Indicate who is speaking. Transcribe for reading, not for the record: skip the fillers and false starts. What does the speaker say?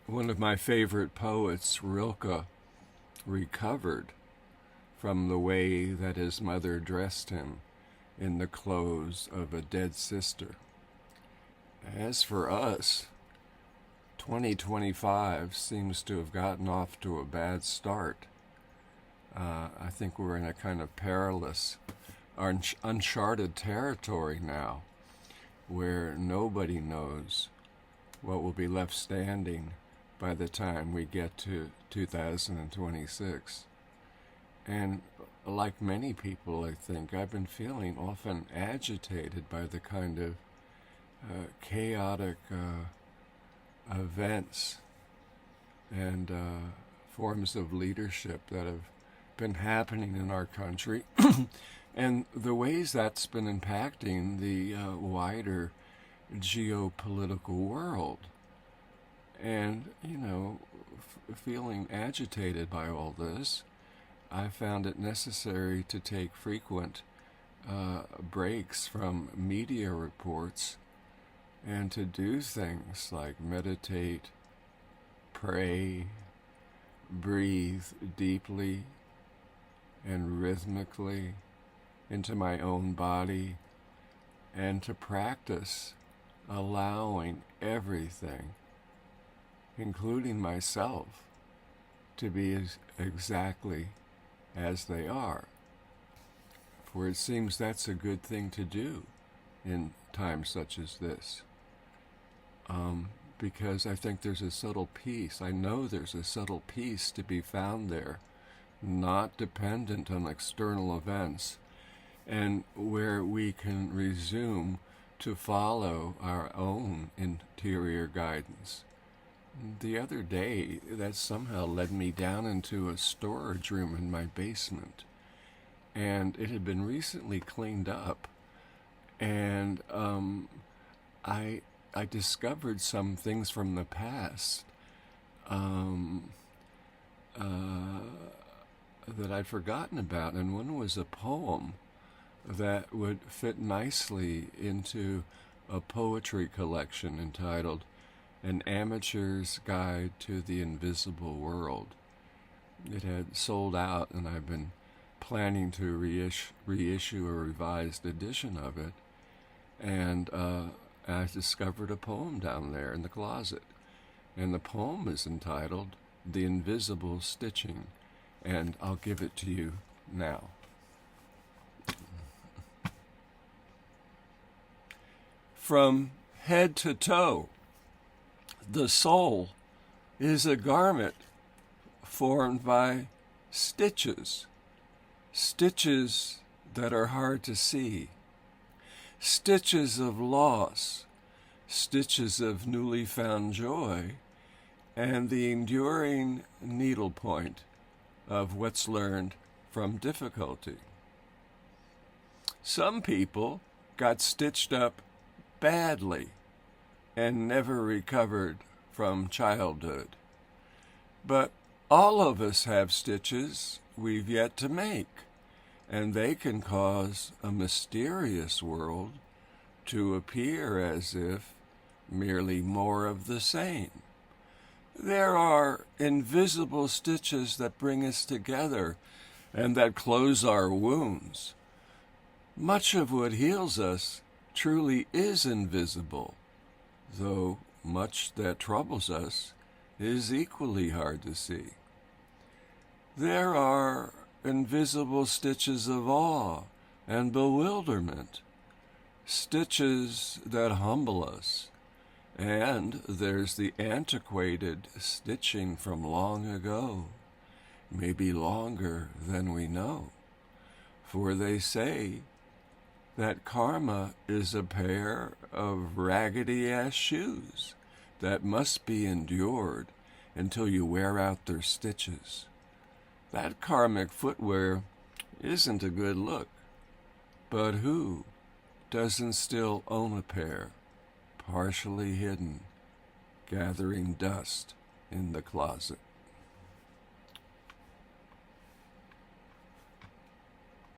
Speaker 1: One of my favorite poets, Rilke, recovered from the way that his mother dressed him in the clothes of a dead sister. As for us, 2025 seems to have gotten off to a bad start. I think we're in a kind of perilous, uncharted territory now, where nobody knows what will be left standing by the time we get to 2026. And like many people, I think, I've been feeling often agitated by the kind of chaotic events and forms of leadership that have been happening in our country and the ways that's been impacting the wider geopolitical world. And, feeling agitated by all this, I found it necessary to take frequent breaks from media reports and to do things like meditate, pray, breathe deeply and rhythmically into my own body, and to practice allowing everything, including myself, to be exactly as they are. For it seems that's a good thing to do in times such as this. Because I think there's a subtle peace. I know there's a subtle peace to be found there, not dependent on external events, and where we can resume to follow our own interior guidance. The other day, that somehow led me down into a storage room in my basement, and it had been recently cleaned up, and I discovered some things from the past that I'd forgotten about, and one was a poem that would fit nicely into a poetry collection entitled An Amateur's Guide to the Invisible World. It had sold out, and I've been planning to reissue a revised edition of it, and I discovered a poem down there in the closet, and the poem is entitled The Invisible Stitching, and I'll give it to you now. From head to toe, the soul is a garment formed by stitches, stitches that are hard to see, stitches of loss, stitches of newly found joy, and the enduring needlepoint of what's learned from difficulty. Some people got stitched up badly and never recovered from childhood. But all of us have stitches we've yet to make, and they can cause a mysterious world to appear as if merely more of the same. There are invisible stitches that bring us together and that close our wounds. Much of what heals us truly is invisible, though much that troubles us is equally hard to see. There are invisible stitches of awe and bewilderment, stitches that humble us, and there's the antiquated stitching from long ago, maybe longer than we know, for they say that karma is a pair of raggedy-ass shoes that must be endured until you wear out their stitches. That karmic footwear isn't a good look, but who doesn't still own a pair, partially hidden, gathering dust in the closet?